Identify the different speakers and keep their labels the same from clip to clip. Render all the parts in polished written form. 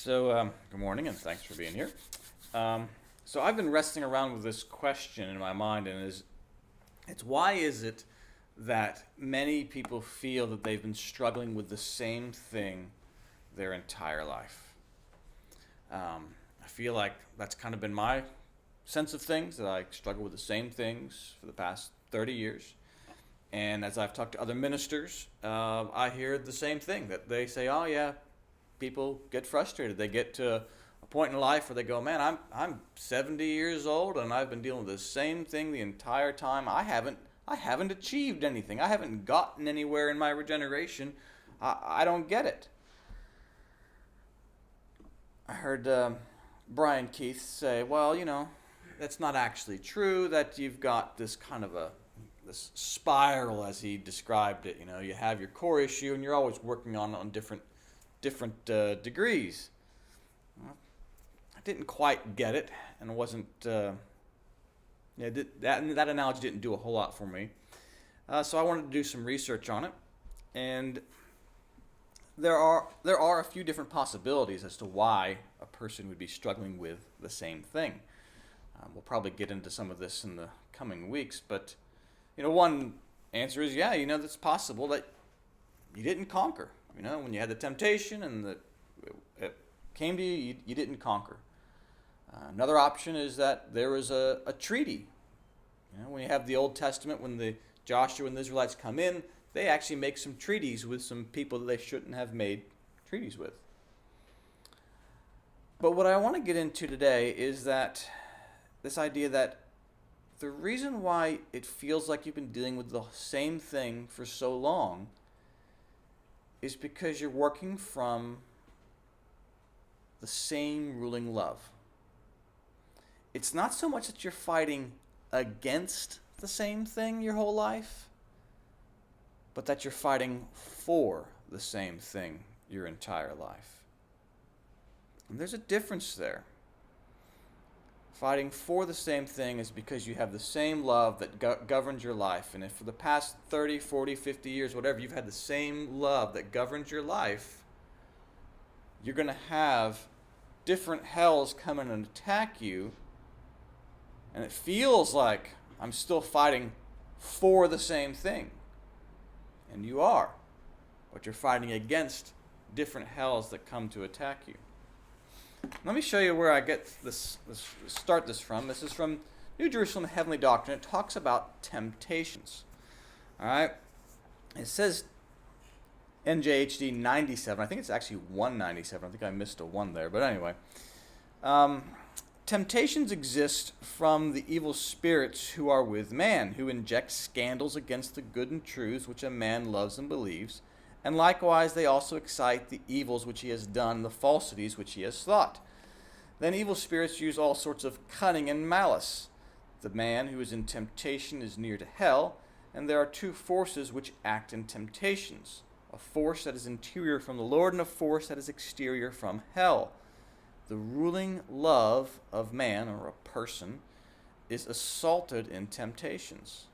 Speaker 1: Good morning, and thanks for being here. So I've been wrestling around with this question in my mind, and it's why is it that many people feel that they've been struggling with the same thing their entire life? I feel like that's kind of been my sense of things, that I struggle with the same things for the past 30 years. And as I've talked to other ministers, I hear the same thing, that they say, oh yeah, people get frustrated. They get to a point in life where they go, man, I'm 70 years old and I've been dealing with the same thing the entire time. I haven't achieved anything. I haven't gotten anywhere in my regeneration. I don't get it. I heard Brian Keith say, well, that's not actually true, that you've got this kind of this spiral, as he described it. You have your core issue and you're always working on different degrees. Well, I didn't quite get it, and it wasn't. That analogy didn't do a whole lot for me. So I wanted to do some research on it, and there are a few different possibilities as to why a person would be struggling with the same thing. We'll probably get into some of this in the coming weeks, but one answer is it's possible that you didn't conquer. When you had the temptation and it came to you, you didn't conquer. Another option is that there was a treaty. When you have the Old Testament, when Joshua and the Israelites come in, they actually make some treaties with some people that they shouldn't have made treaties with. But what I want to get into today is that this idea that the reason why it feels like you've been dealing with the same thing for so long is because you're working from the same ruling love. It's not so much that you're fighting against the same thing your whole life, but that you're fighting for the same thing your entire life. And there's a difference there. Fighting for the same thing is because you have the same love that governs your life. And if for the past 30, 40, 50 years, whatever, you've had the same love that governs your life, you're going to have different hells come in and attack you. And it feels like I'm still fighting for the same thing. And you are. But you're fighting against different hells that come to attack you. Let me show you where I get start this from. This is from New Jerusalem Heavenly Doctrine. It talks about temptations. All right? It says NJHD 97. I think it's actually 197. I think I missed a 1 there. But anyway. Temptations exist from the evil spirits who are with man, who inject scandals against the good and truths which a man loves and believes. And likewise, they also excite the evils which he has done, the falsities which he has thought. Then evil spirits use all sorts of cunning and malice. The man who is in temptation is near to hell, and there are two forces which act in temptations, a force that is interior from the Lord and a force that is exterior from hell. The ruling love of man, or a person, is assaulted in temptations.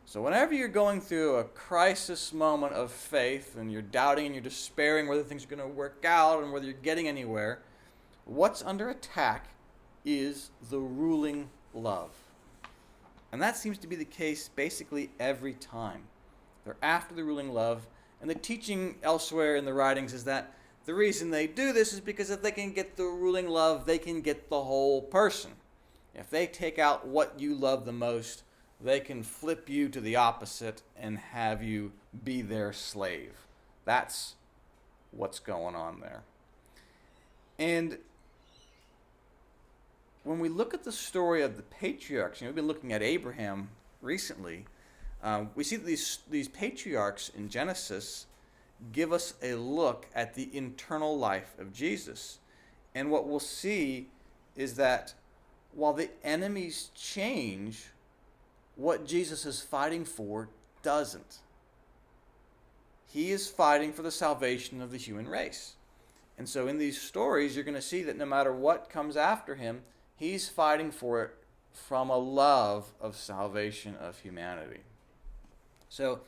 Speaker 1: So whenever you're going through a crisis moment of faith and you're doubting and you're despairing whether things are going to work out and whether you're getting anywhere, what's under attack is the ruling love. And that seems to be the case basically every time. They're after the ruling love, and the teaching elsewhere in the writings is that the reason they do this is because if they can get the ruling love, they can get the whole person. If they take out what you love the most, they can flip you to the opposite and have you be their slave. That's what's going on there. And when we look at the story of the patriarchs, we've been looking at Abraham recently, we see that these patriarchs in Genesis give us a look at the internal life of Jesus. And what we'll see is that while the enemies change, what Jesus is fighting for doesn't. He is fighting for the salvation of the human race. And so in these stories, you're going to see that no matter what comes after him, he's fighting for it from a love of salvation of humanity. So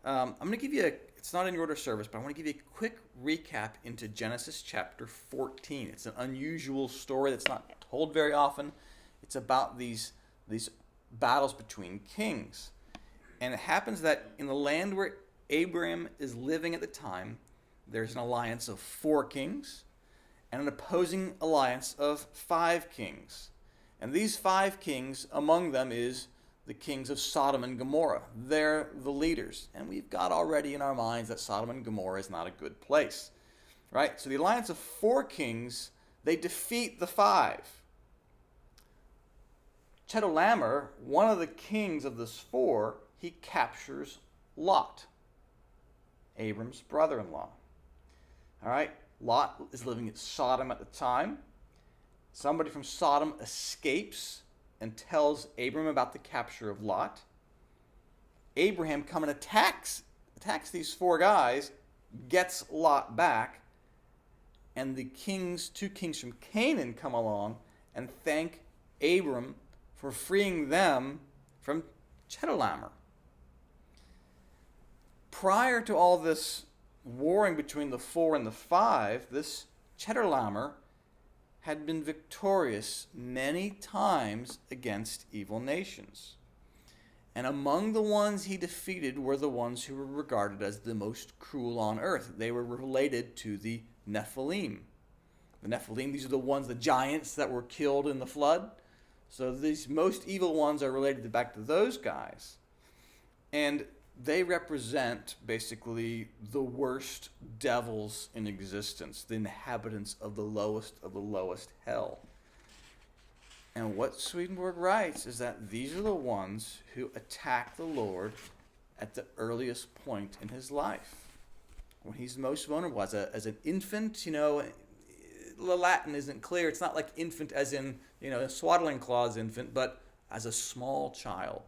Speaker 1: I'm going to give you It's not in your order of service, but I want to give you a quick recap into Genesis chapter 14. It's an unusual story that's not told very often. It's about these battles between kings. And it happens that in the land where Abram is living at the time, there's an alliance of 4 kings and an opposing alliance of 5 kings. And these 5 kings, among them is the kings of Sodom and Gomorrah. They're the leaders. And we've got already in our minds that Sodom and Gomorrah is not a good place. Right? So the alliance of 4 kings, they defeat the 5. Chedorlaomer, one of the kings of this 4, he captures Lot, Abram's brother-in-law. All right? Lot is living in Sodom at the time. Somebody from Sodom escapes and tells Abram about the capture of Lot. Abraham comes and attacks these 4 guys, gets Lot back, and the 2 kings from Canaan come along and thank Abram for freeing them from Chedorlaomer. Prior to all this warring between the 4 and the 5, this Chedorlaomer had been victorious many times against evil nations. And among the ones he defeated were the ones who were regarded as the most cruel on earth. They were related to the Nephilim. The Nephilim, these are the ones, the giants that were killed in the flood. So these most evil ones are related back to those guys. And they represent basically the worst devils in existence, the inhabitants of the lowest hell. And what Swedenborg writes is that these are the ones who attack the Lord at the earliest point in his life, when he's most vulnerable. As an infant, the Latin isn't clear. It's not like infant as in, a swaddling cloths infant, but as a small child.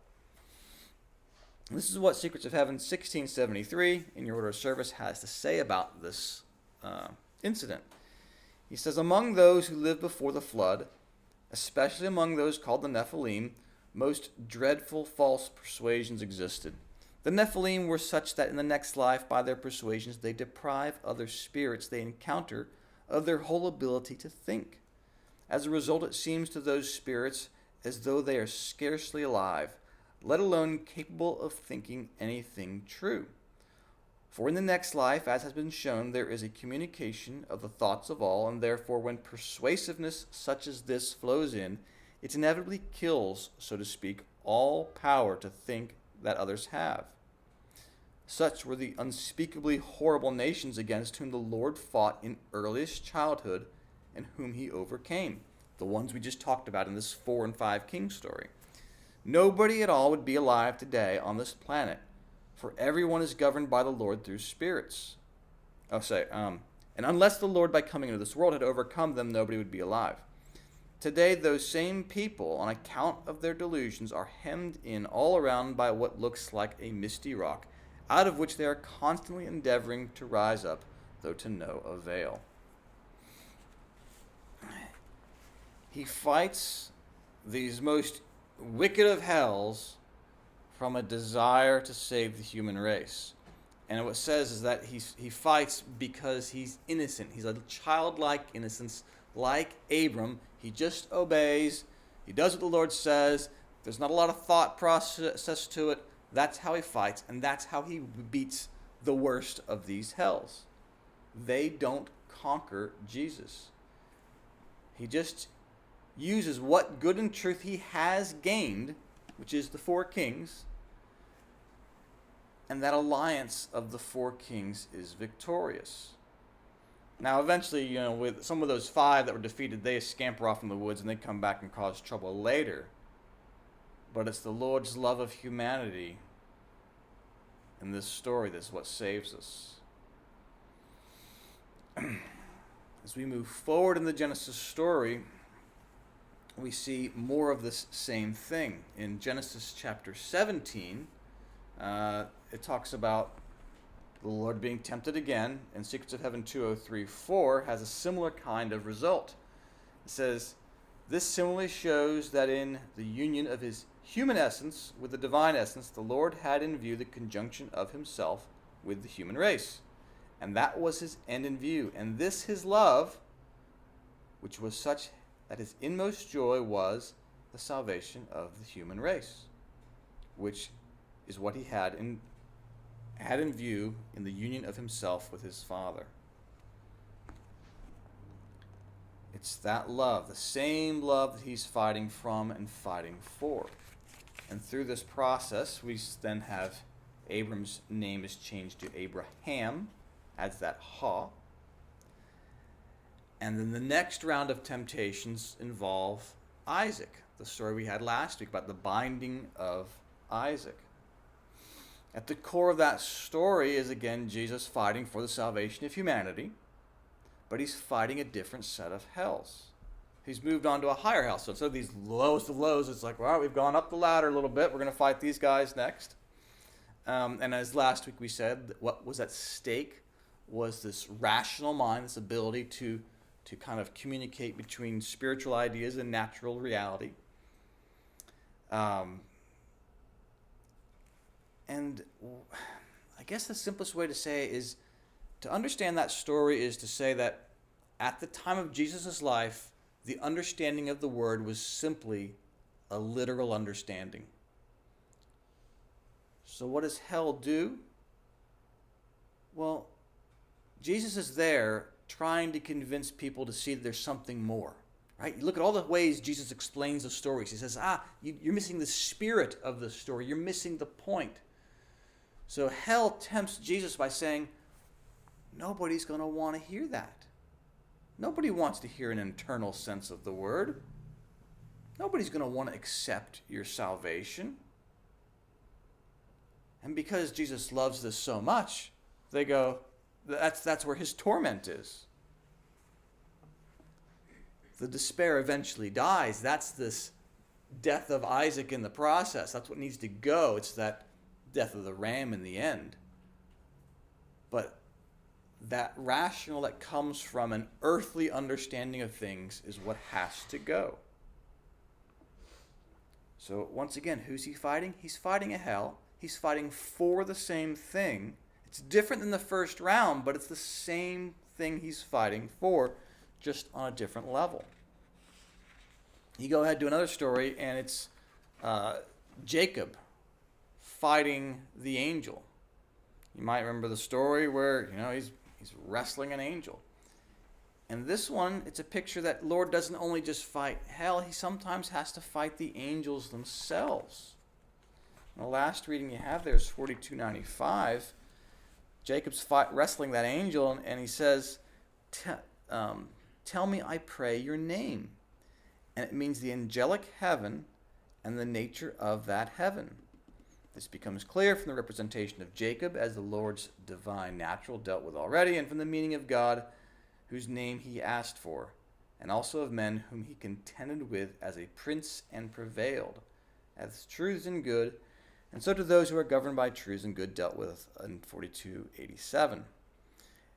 Speaker 1: This is what Secrets of Heaven 1673 in your order of service has to say about this incident. He says, among those who lived before the flood, especially among those called the Nephilim, most dreadful false persuasions existed. The Nephilim were such that in the next life, by their persuasions, they deprive other spirits they encounter of their whole ability to think. As a result, it seems to those spirits as though they are scarcely alive, let alone capable of thinking anything true. For in the next life, as has been shown, there is a communication of the thoughts of all, and therefore when persuasiveness such as this flows in, it inevitably kills, so to speak, all power to think that others have. Such were the unspeakably horrible nations against whom the Lord fought in earliest childhood and whom he overcame, the ones we just talked about in this 4 and 5 king story. Nobody at all would be alive today on this planet, for everyone is governed by the Lord through spirits. And unless the Lord by coming into this world had overcome them, nobody would be alive. Today, those same people, on account of their delusions, are hemmed in all around by what looks like a misty rock, out of which they are constantly endeavoring to rise up, though to no avail. He fights these most wicked of hells from a desire to save the human race. And what it says is that he fights because he's innocent. He's a childlike innocence, like Abram. He just obeys. He does what the Lord says. There's not a lot of thought process to it. That's how he fights, and that's how he beats the worst of these hells. They don't conquer Jesus. He just uses what good and truth he has gained, which is the 4 kings, and that alliance of the 4 kings is victorious. Now, eventually, with some of those 5 that were defeated, they scamper off in the woods and they come back and cause trouble later. But it's the Lord's love of humanity in this story that's what saves us. As we move forward in the Genesis story, we see more of this same thing. In Genesis chapter 17, it talks about the Lord being tempted again, and Secrets of Heaven 2:3-4 has a similar kind of result. It says, this similarly shows that in the union of his human essence with the divine essence, the Lord had in view the conjunction of himself with the human race. And that was his end in view. And this his love, which was such that his inmost joy was the salvation of the human race, which is what he had in view in the union of himself with his Father. It's that love, the same love that he's fighting from and fighting for. And through this process, we then have Abram's name is changed to Abraham, adds that ha. And then the next round of temptations involve Isaac, the story we had last week about the binding of Isaac. At the core of that story is, again, Jesus fighting for the salvation of humanity, but he's fighting a different set of hells. He's moved on to a higher hell. So instead of these lowest of lows, it's like, well, we've gone up the ladder a little bit. We're going to fight these guys next. And as last week we said, what was at stake was this rational mind, this ability to kind of communicate between spiritual ideas and natural reality. And I guess the simplest way to say it is to understand that story is to say that at the time of Jesus' life, the understanding of the word was simply a literal understanding. So what does hell do? Well, Jesus is there trying to convince people to see that there's something more. Right? You look at all the ways Jesus explains the stories. He says, you're missing the spirit of the story. You're missing the point. So hell tempts Jesus by saying, nobody's going to want to hear that. Nobody wants to hear an internal sense of the word. Nobody's going to want to accept your salvation. And because Jesus loves this so much, they go, that's where his torment is. The despair eventually dies. That's this death of Isaac in the process. That's what needs to go. It's that death of the ram in the end. But that rational that comes from an earthly understanding of things is what has to go. So once again, who's he fighting? He's fighting a hell. He's fighting for the same thing. It's different than the first round, but it's the same thing he's fighting for, just on a different level. You go ahead to another story, and it's Jacob fighting the angel. You might remember the story where he's wrestling an angel. And this one, it's a picture that Lord doesn't only just fight hell, he sometimes has to fight the angels themselves. And the last reading you have there is 42:95. Jacob's wrestling that angel, and he says, tell me, I pray, your name. And it means the angelic heaven and the nature of that heaven. This becomes clear from the representation of Jacob as the Lord's divine natural dealt with already, and from the meaning of God, whose name he asked for, and also of men whom he contended with as a prince and prevailed, as truths and good, and so to those who are governed by truths and good dealt with in 42:87.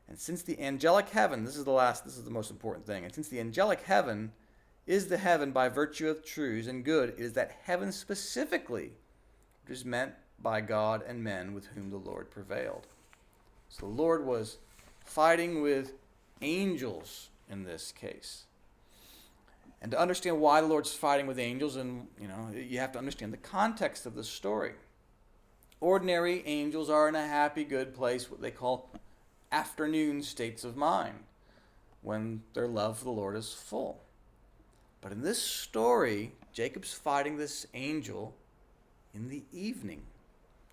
Speaker 1: And since the angelic heaven, this is the most important thing, and since the angelic heaven is the heaven by virtue of truths and good, it is that heaven specifically which is meant by God and men with whom the Lord prevailed. So the Lord was fighting with angels in this case. And to understand why the Lord's fighting with angels, and you have to understand the context of the story. Ordinary angels are in a happy, good place, what they call afternoon states of mind, when their love for the Lord is full. But in this story, Jacob's fighting this angel in the evening.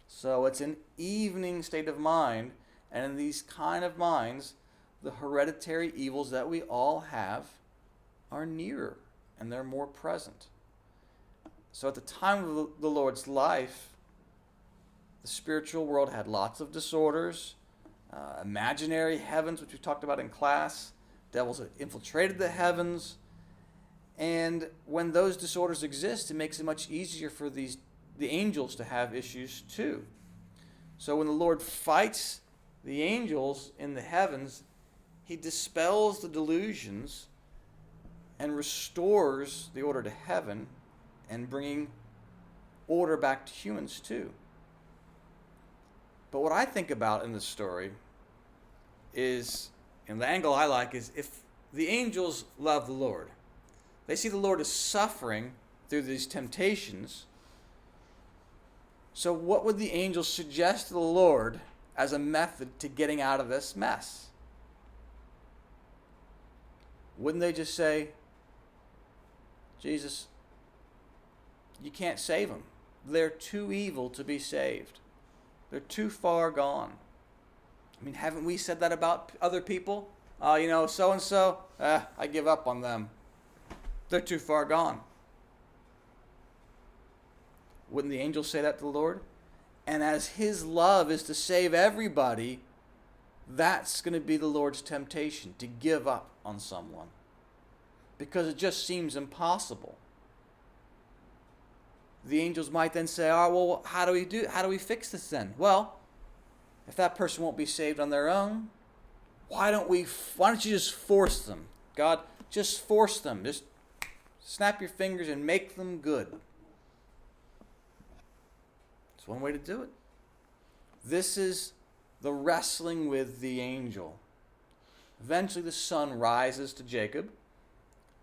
Speaker 1: So it's an evening state of mind, and in these kind of minds, the hereditary evils that we all have are nearer, and they're more present. So at the time of the Lord's life, the spiritual world had lots of disorders, imaginary heavens, which we talked about in class. Devils had infiltrated the heavens. And when those disorders exist, it makes it much easier for the angels to have issues too. So when the Lord fights the angels in the heavens, he dispels the delusions and restores the order to heaven, and bringing order back to humans too. But what I think about in this story is, and the angle I like is, if the angels love the Lord, they see the Lord is suffering through these temptations. So what would the angels suggest to the Lord as a method to getting out of this mess? Wouldn't they just say, Jesus, you can't save them. They're too evil to be saved. They're too far gone. I mean, haven't we said that about other people? So-and-so, I give up on them. They're too far gone. Wouldn't the angels say that to the Lord? And as his love is to save everybody, that's going to be the Lord's temptation, to give up on someone. Because it just seems impossible. The angels might then say, well, how do we fix this then? Well, if that person won't be saved on their own, why don't you just force them? God, just force them. Just snap your fingers and make them good. It's one way to do it. This is the wrestling with the angel. Eventually the sun rises to Jacob.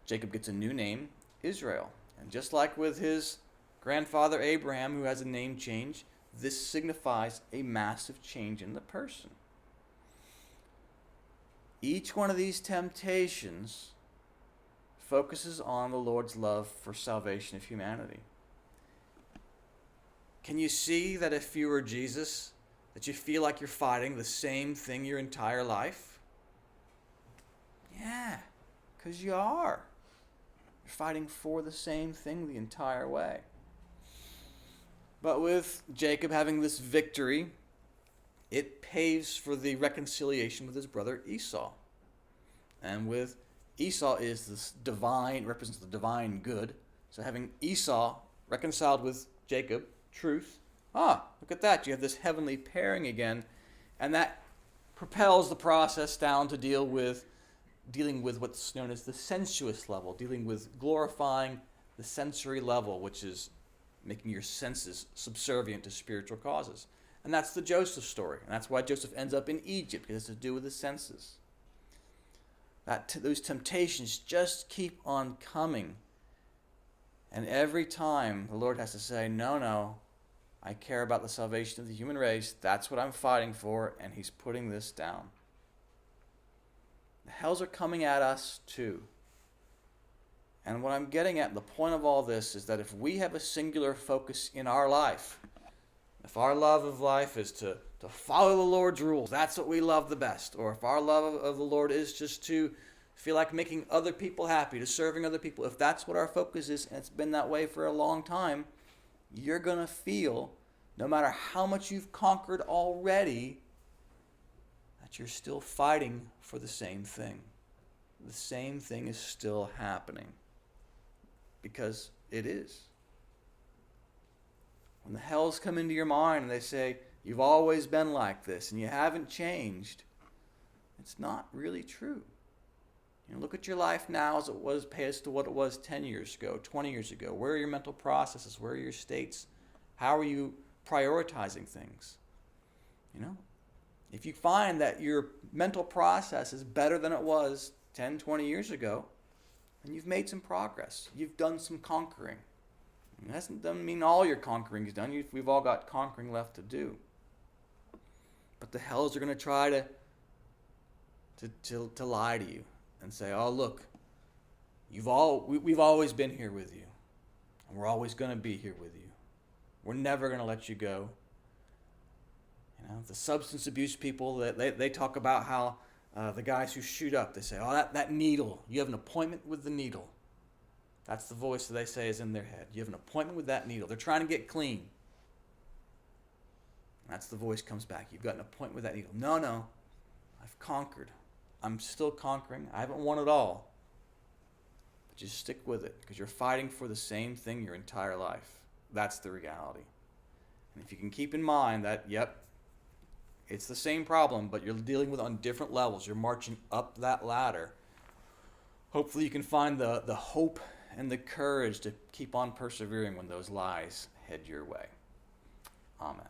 Speaker 1: Jacob gets a new name, Israel. And just like with his grandfather Abraham, who has a name change, this signifies a massive change in the person. Each one of these temptations focuses on the Lord's love for salvation of humanity. Can you see that if you were Jesus, that you feel like you're fighting the same thing your entire life? Yeah, because you are. You're fighting for the same thing the entire way. But with Jacob having this victory, it paves for the reconciliation with his brother Esau. And with Esau is this divine, represents the divine good. So having Esau reconciled with Jacob, truth. Look at that. You have this heavenly pairing again. And that propels the process down to dealing with what's known as the sensuous level, dealing with glorifying the sensory level, which is making your senses subservient to spiritual causes. And that's the Joseph story. And that's why Joseph ends up in Egypt, because it's to do with the senses. Those temptations just keep on coming. And every time the Lord has to say, no, I care about the salvation of the human race. That's what I'm fighting for. And he's putting this down. The hells are coming at us too. And what I'm getting at, the point of all this, is that if we have a singular focus in our life, if our love of life is to follow the Lord's rules, that's what we love the best. Or if our love of the Lord is just to feel like making other people happy, to serving other people, if that's what our focus is, and it's been that way for a long time, you're going to feel, no matter how much you've conquered already, that you're still fighting for the same thing. The same thing is still happening. Because it is. When the hells come into your mind and they say, you've always been like this and you haven't changed, it's not really true. Look at your life now as to what it was 10 years ago, 20 years ago. Where are your mental processes? Where are your states? How are you prioritizing things? If you find that your mental process is better than it was 10, 20 years ago, and you've made some progress. You've done some conquering. And that doesn't mean all your conquering is done. We've all got conquering left to do. But the hells are going to try to lie to you and say, oh, look, we've always been here with you. And we're always going to be here with you. We're never going to let you go. The substance abuse people, they talk about how the guys who shoot up, they say, that needle, you have an appointment with the needle. That's the voice that they say is in their head. You have an appointment with that needle. They're trying to get clean. That's the voice comes back. You've got an appointment with that needle. No, I've conquered. I'm still conquering. I haven't won it all. But just stick with it, because you're fighting for the same thing your entire life. That's the reality. And if you can keep in mind that, it's the same problem, but you're dealing with it on different levels. You're marching up that ladder. Hopefully you can find the hope and the courage to keep on persevering when those lies head your way. Amen.